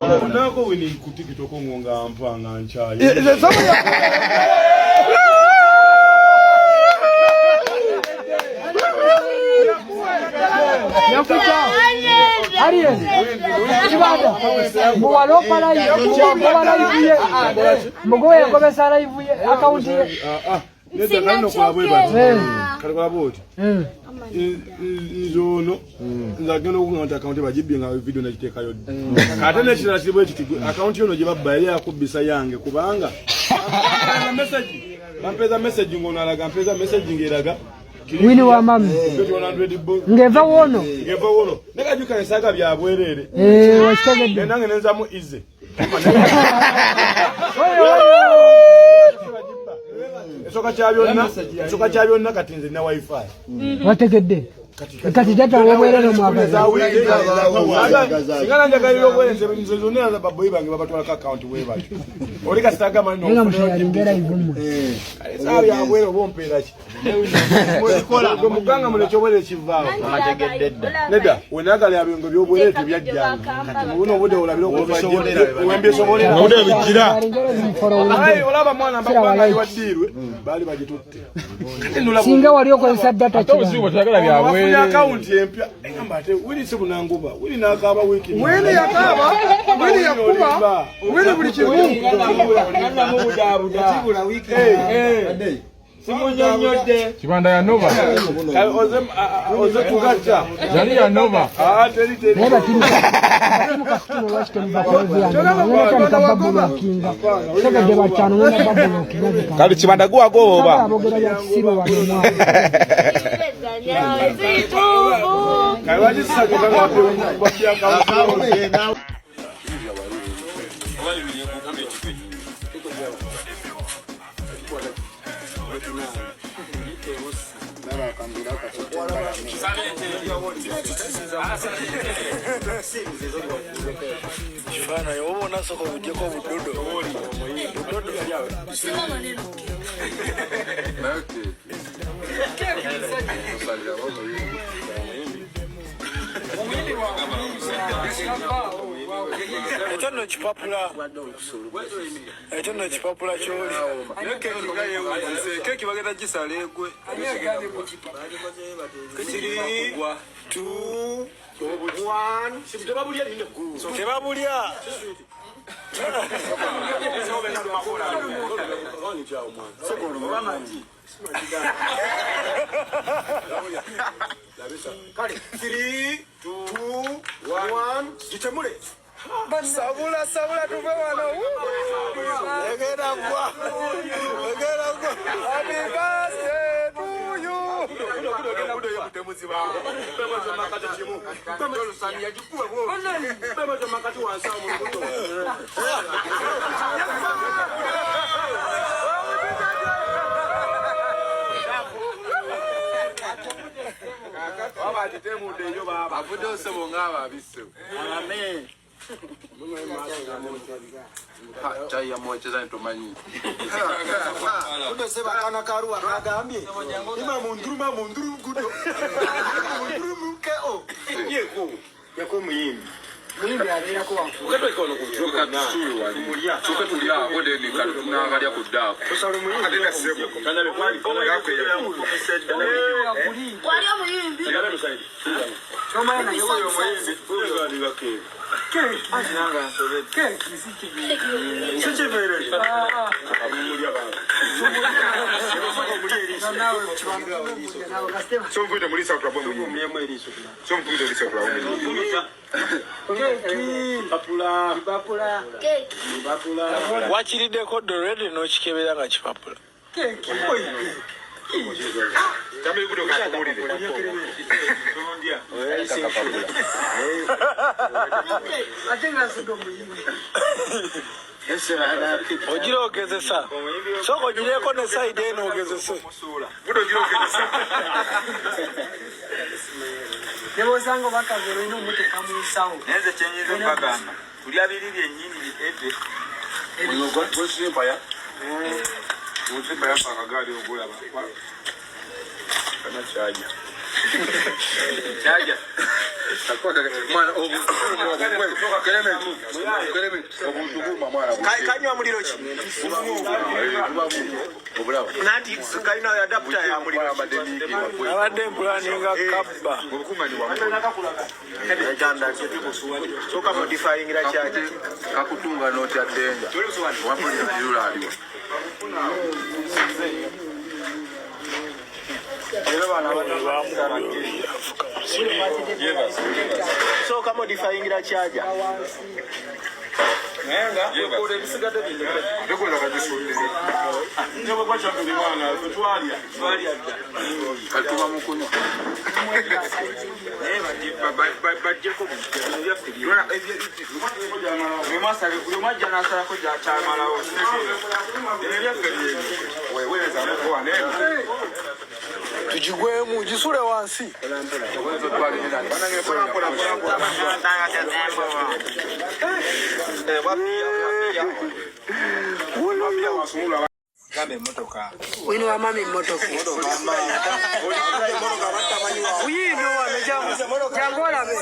Nako wini kutikitoko ngonga mpanga nchayi. Izono ngageno kunga account bajibinga video na kiteka yo ate ne kira sibo ekitigo account yono je babbaye akubisa yange kubanga message bampeza message ngono alaga mpeza message ngeraga wini wa mami ngeva wono nekajuka nsaka bya bwerere washtegede nange nenza mu ize Soka chabyonna katinze na wifi. Wategedde. Kati data wobwerere mwagaza. Singana njagaliro kwenze nzozonera za baboyi bange babatwala ka account weba. Oli kasitaga mali no. Ngera ivumu. Sabi abwero bompera ki. Ngo muganga mune chobwere chivao. Amategedde. Neda, wenaga lya bingo byobwere tebyajja. Kati muno bude olabiro ko bisobolera. Wembe sobolera. Bude bikira. Ai olaba mwana mbanga aliwadirwe. Bali bagitutte. Singa wali okozesa data ki. Batagala byabwe. Account empya engamba ate wili sebunanguba wili nakaba wiki wili yakaba wili yakuba wili buli kibu nana mu budabuda tibula wiki simunyonyode kibanda ya Nova oze kugacha jali ya Nova teri neba timu mukafutino washite mbakozi kinga sega de batano na babulo kinga kali kibanda gwa goba abogera ya siro wa mwa kaiwaji sasa kanga wapi account Fana yobona soko bujeko budodo budodo yawe sima maneno Etono chipapula choli keki bagenda gisalegwe kechiri 2 1 sibutabulya ninde ku so tebabulya kali 3 2 1 jitemule sabula tuve wano egera kwa happy birthday to you kudo yakutemuzi ba pemozo makati chimu pemozo sani yajikuwe wo pemozo makati wa samu kudo baba jitemu deyo baba afudo sebo ngaba biso amen chai ya mocheza ntomanyi kudo seba kana karua kagambye ima munduru kudo munduru mukeo yeko yako muyimbi muyimbi alira ko wangu ukato ikono kutoka tsuru wali mulia tuka tulia wode ni kana ngalia kudako kusalo muyimbi adena sebo kana le kwali kona yako ya wakuli kwali muyimbi kana msaidi choma na yo muyimbi kudo ali wake keki nanga sobe keki sikiji sechevere amulia baba nawe chwanga nawe kastema somvude muri sakura bombo myemwe iriso somvude muri sakura keki wachiride ko dorede no chikebera nga chipapula keki kama yuko kwa kumulide ndia atenga sidombo ojiro ogezesa soko jireko ne side eno ogezesa budo jiro ogezesa nebo sango bakavero ino muto kamuisawo neze chenyizo baganda kuli abiriri enyini ete onogo toshimba ya mutimba ya pakagari ogula ba kana chaja chaja takwa mwana obu keleme Kalina muliro ki? Nanti kalina ya adapter ya muliro. Abadde mpulaninga kabba. So ka modifying la charge. Kakutunga noti ya denja. Wapuli ya yula aliwa. So ka modifying la charge. Nenga? Kode bisigade binde. Ndekola kabisonde. Nyobo kwa chambuli mwana tutwalia. Kaltuma mukunyo. Bajeko tujigwemu jisule wansi Wini wa mami motoka. Wino wamejamu. Jangola me.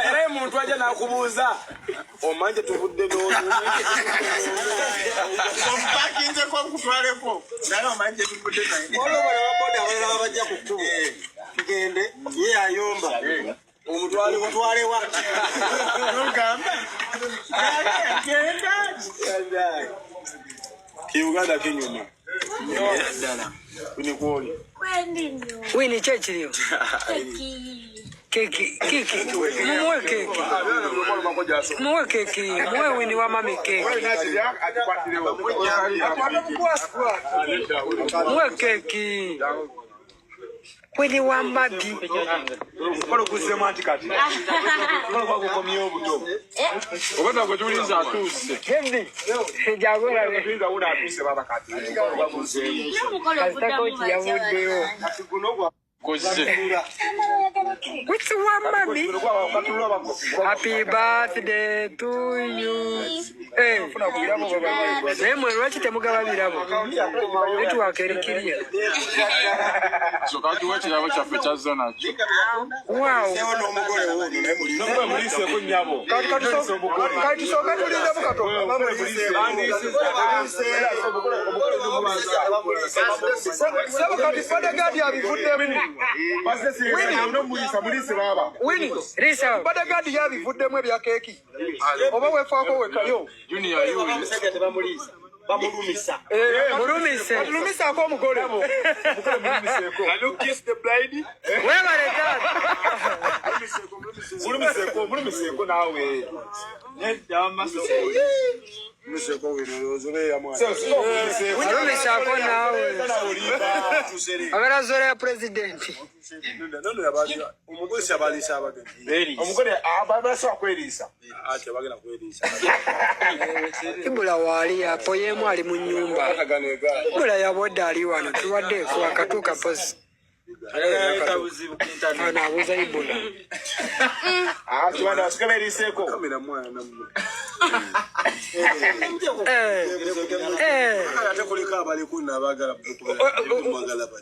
Era muntu aje nakubuuza omanje tuvudde n'olu kompaki nze kwa kutwaleko nalo omanje tuvudde naye boda bajja kukuba tugende ye ayomba omutwale wa ngamba genda Uganda kinyuma dala unikwoli Wini chechilio. Keki. Muwe keki. Muwe keki. Muwe wini wa mami keki. Muwe keki. Wini wa mbagi. Kolo kusema antikati kolo kwa akomyewo buto obata kwe tulinza atuse Hendi. Jagola me. tulinza una atuse baba kati kolo kwa kusema Kalitako chiyamudeyo. Koze. Which one, mommy? Happy birthday to you. Hey, nemwe lwaki temugaba birabo? Bitwakerekiria. So kati wekirabo kyaffe kyazza nakyo. Wow. Nomwe mulise ko nyabo. Kati soka tulinda bukato. Sabo kati badagadi abivuddemu. Wini, Risa, badagadi yabivuddemu ebya keki. Oba wefaako wekayo. Junior you. bamulumisa Mulumise. Atulumisa ko mugole. Mugole mulumise ko. Can you kiss the bride? Wewe retard. Mulumise ko nawe. Nenda maso. Mulumise ko wino zore ya mwana. Mulumise ko nawe. Abera zore ya president. Nando yabaje. Umugore shabalisa abageni. Umugore ababasa kwelisa. Ati abagena kwelisa. Ibula wali yapo yemu ali mu nyumba. Ibula yaboda ali wano tuwadde ku akatuka posi. Ana abuza Ibula. Tuwanda sikaberiseko. Kamera mwana. Ate kulika abali kunna abagala kutuba. Mwagala bachi.